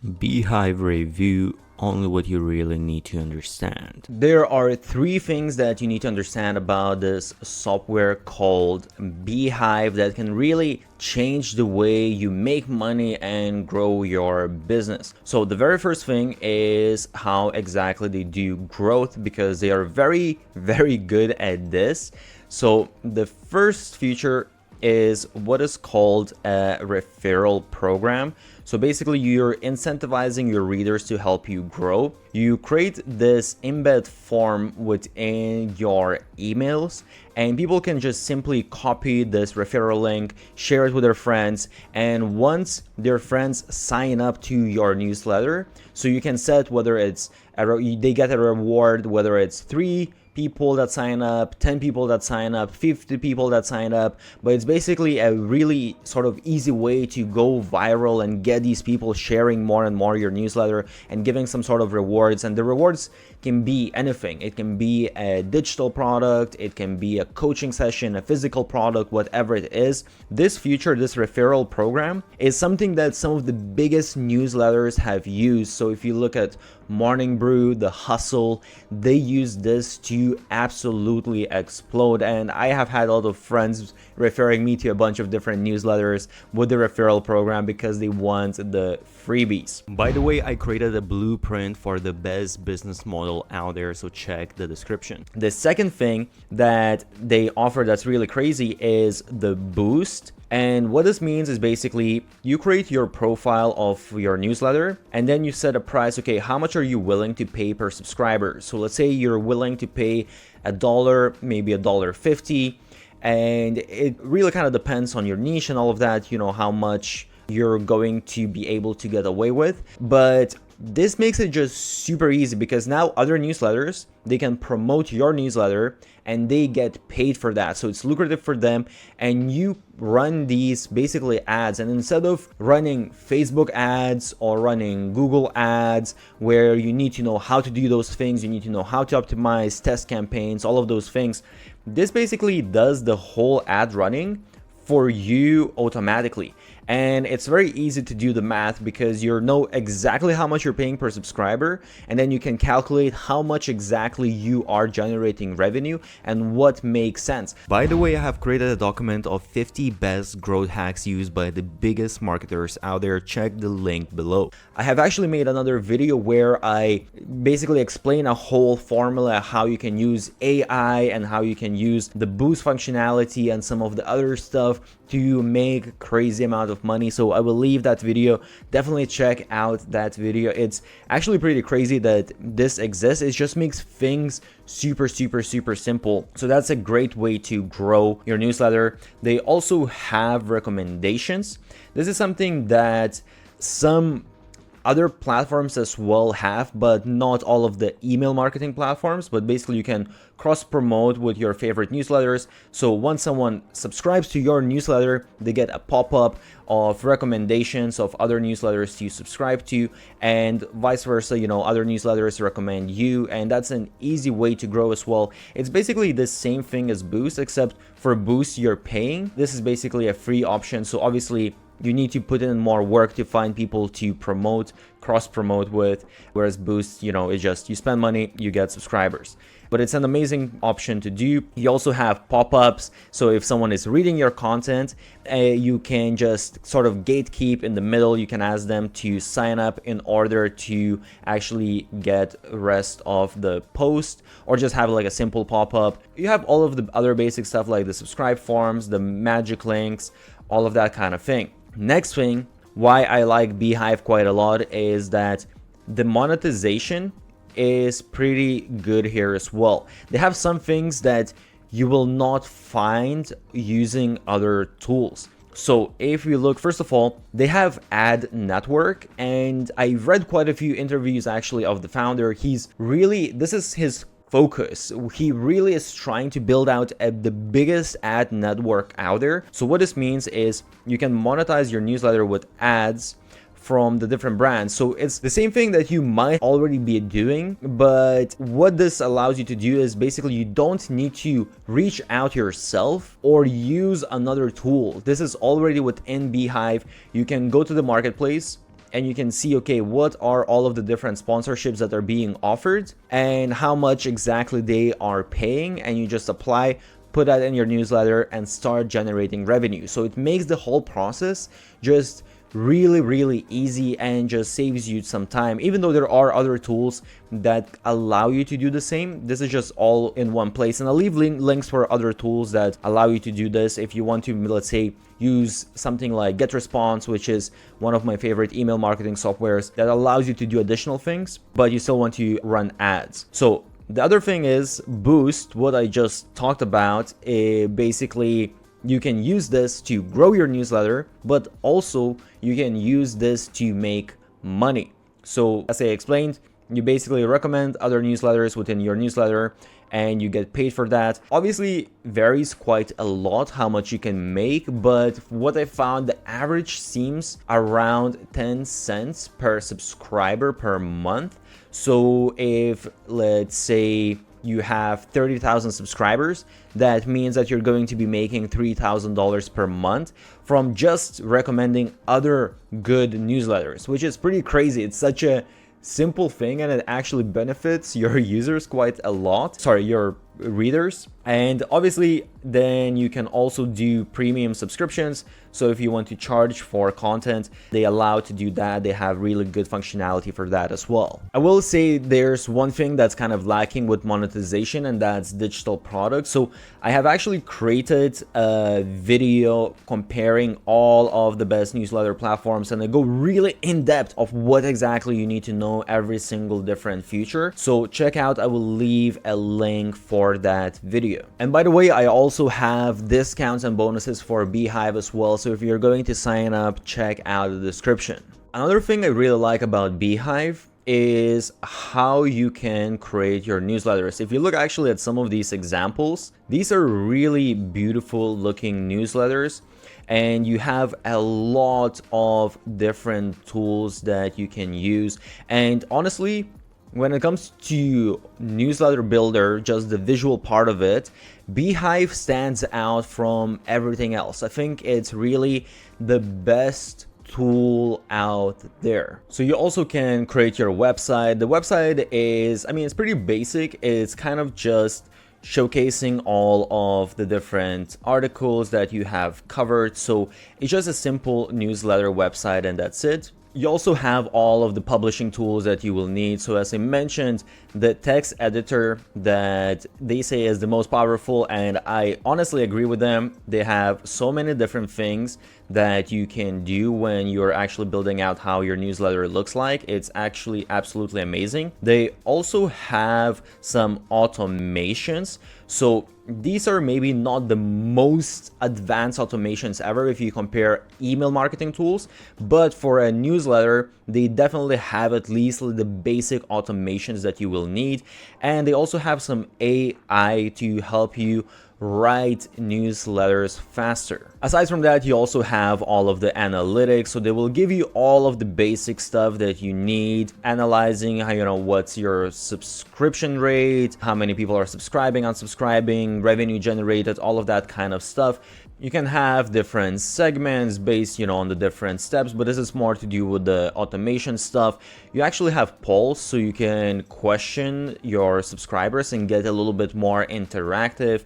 Beehiiv review, only what you really need to understand. There are three things that you need to understand about this software called Beehiiv that can really change the way you make money and grow your business. So the very first thing is how exactly they do growth, because they are very good at this. So the first feature is what is called a referral program. So basically you're incentivizing your readers to help you grow. You create this embed form within your emails, and people can just simply copy this referral link, share it with their friends, and once their friends sign up to your newsletter, so you can set whether it's they get a reward, whether it's 3 people that sign up, 10 people that sign up, 50 people that sign up, but it's basically a really sort of easy way to go viral and get these people sharing more and more your newsletter and giving some sort of rewards. And the rewards can be anything. It can be a digital product, it can be a coaching session, a physical product, whatever it is. This feature, this referral program, is something that some of the biggest newsletters have used. So if you look at Morning Brew, The Hustle, they use this to absolutely explode. And I have had a lot of friends referring me to a bunch of different newsletters with the referral program because they want the freebies. By the way, I created a blueprint for the best business model out there, so check the description. The second thing that they offer that's really crazy is the boost. And what this means is basically you create your profile of your newsletter and then you set a price. Okay, how much are you willing to pay per subscriber? So let's say you're willing to pay $1, maybe $1.50, and it really kind of depends on your niche and all of that, you know, how much you're going to be able to get away with. But this makes it just super easy because now other newsletters, they can promote your newsletter and they get paid for that. So it's lucrative for them, and you run these basically ads. And instead of running Facebook ads or running Google ads where you need to know how to do those things, you need to know how to optimize test campaigns, all of those things, this basically does the whole ad running for you automatically. And it's very easy to do the math because you know exactly how much you're paying per subscriber, and then you can calculate how much exactly you are generating revenue and what makes sense. By the way, I have created a document of 50 best growth hacks used by the biggest marketers out there. Check the link below. I have actually made another video where I basically explain a whole formula, how you can use AI and how you can use the boost functionality and some of the other stuff to make crazy amount of money. So I will leave that video. Definitely check out that video. It's actually pretty crazy that this exists. It just makes things super simple. So that's a great way to grow your newsletter. They also have recommendations. This is something that some other platforms as well have, but not all of the email marketing platforms. But basically you can cross promote with your favorite newsletters. So once someone subscribes to your newsletter, they get a pop-up of recommendations of other newsletters to subscribe to, and vice versa. You know, other newsletters recommend you, and that's an easy way to grow as well. It's basically the same thing as Boost, except for Boost you're paying. This is basically a free option, so obviously you need to put in more work to find people to promote, cross promote with, whereas Boost, you know, it's just you spend money, you get subscribers. But it's an amazing option to do. You also have pop-ups, so if someone is reading your content, you can just sort of gatekeep in the middle. You can ask them to sign up in order to actually get rest of the post, or just have like a simple pop-up. You have all of the other basic stuff like the subscribe forms, the magic links, all of that kind of thing. Next thing, why I like Beehiiv quite a lot, is that the monetization is pretty good here as well. They have some things that you will not find using other tools. So if we look, first of all, they have ad network, and I read quite a few interviews actually of the founder. He's really, this is his focus. He really is trying to build out the biggest ad network out there. So what this means is you can monetize your newsletter with ads from the different brands. So it's the same thing that you might already be doing, but what this allows you to do is basically you don't need to reach out yourself or use another tool. This is already within Beehiiv. You can go to the marketplace, and you can see, okay, what are all of the different sponsorships that are being offered and how much exactly they are paying, and you just apply, put that in your newsletter and start generating revenue. So it makes the whole process just really easy and just saves you some time. Even though there are other tools that allow you to do the same, this is just all in one place. And I'll leave links for other tools that allow you to do this if you want to, let's say, use something like GetResponse, which is one of my favorite email marketing softwares that allows you to do additional things, but you still want to run ads. So the other thing is Boost, what I just talked about. Basically, you can use this to grow your newsletter, but also you can use this to make money. So as I explained, you basically recommend other newsletters within your newsletter and you get paid for that. Obviously varies quite a lot how much you can make, but what I found, the average seems around 10 cents per subscriber per month. So if, let's say, you have 30,000 subscribers, that means that you're going to be making $3,000 per month from just recommending other good newsletters, which is pretty crazy. It's such a simple thing and it actually benefits your users quite a lot. Sorry, your readers. And obviously then you can also do premium subscriptions. So if you want to charge for content, they allow to do that. They have really good functionality for that as well. I will say there's one thing that's kind of lacking with monetization, and that's digital products. So I have actually created a video comparing all of the best newsletter platforms, and I go really in depth of what exactly you need to know every single different feature. So check out, I will leave a link for that video. And by the way, I also have discounts and bonuses for Beehiiv as well. So if you're going to sign up, check out the description. Another thing I really like about Beehiiv is how you can create your newsletters. If you look actually at some of these examples, these are really beautiful looking newsletters, and you have a lot of different tools that you can use. And honestly, when it comes to newsletter builder, just the visual part of it, Beehiiv stands out from everything else. I think it's really the best tool out there. So you also can create your website. The website is, I mean, it's pretty basic. It's kind of just showcasing all of the different articles that you have covered. So it's just a simple newsletter website and that's it. You also have all of the publishing tools that you will need. So as I mentioned, the text editor that they say is the most powerful, and I honestly agree with them. They have so many different things that you can do when you're actually building out how your newsletter looks like. It's actually absolutely amazing. They also have some automations. So these are maybe not the most advanced automations ever if you compare email marketing tools, but for a newsletter, they definitely have at least the basic automations that you will need. And they also have some AI to help you write newsletters faster. Aside from that, you also have all of the analytics. So they will give you all of the basic stuff that you need, analyzing how, you know, what's your subscription rate, how many people are subscribing, unsubscribing, revenue generated, all of that kind of stuff. You can have different segments based, you know, on the different steps, but this is more to do with the automation stuff. You actually have polls, so you can question your subscribers and get a little bit more interactive,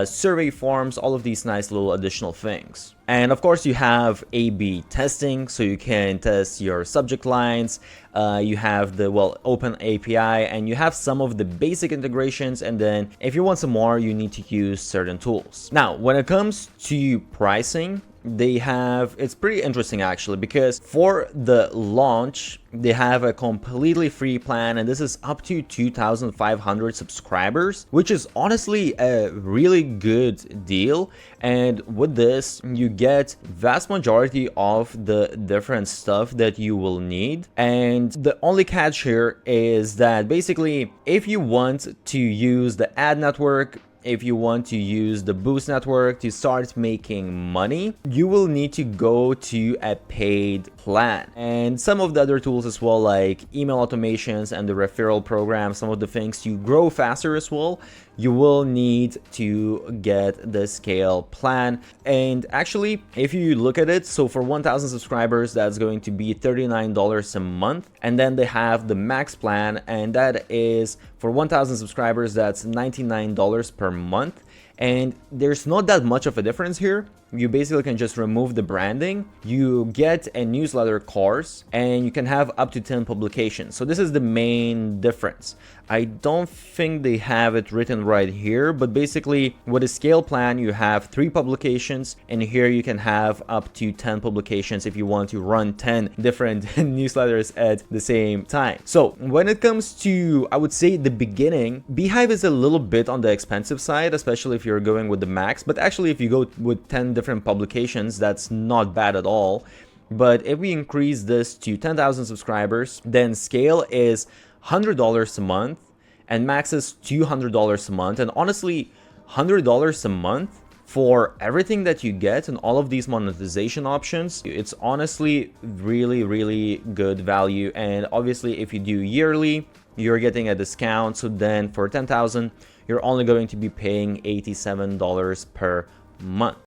survey forms, all of these nice little additional things. And of course you have A/B testing, so you can test your subject lines. You have the, well, open API, and you have some of the basic integrations, and then if you want some more, you need to use certain tools. Now, when it comes to pricing, they have, it's pretty interesting actually, because for the launch they have a completely free plan, and this is up to 2,500 subscribers, which is honestly a really good deal. And with this you get vast majority of the different stuff that you will need. And the only catch here is that basically if you want to use the ad network, if you want to use the Boost network to start making money, you will need to go to a paid plan. And some of the other tools as well, like email automations and the referral program, some of the things to grow faster as well, you will need to get the scale plan. And actually, if you look at it, so for 1,000 subscribers, that's going to be $39 a month. And then they have the max plan, and that is for 1,000 subscribers, that's $99 per month. And there's not that much of a difference here. You basically can just remove the branding, you get a newsletter course, and you can have up to 10 publications. So this is the main difference. I don't think they have it written right here, but basically with a scale plan, you have 3 publications, and here you can have up to 10 publications if you want to run 10 different newsletters at the same time. So when it comes to, I would say, the beginning, Beehiiv is a little bit on the expensive side, especially if you're going with the max, but actually if you go with 10 different publications, that's not bad at all. But if we increase this to 10,000 subscribers, then scale is $100 a month and max is $200 a month. And honestly, $100 a month for everything that you get and all of these monetization options, it's honestly really good value. And obviously if you do yearly, you're getting a discount. So then for 10,000, you're only going to be paying $87 per month.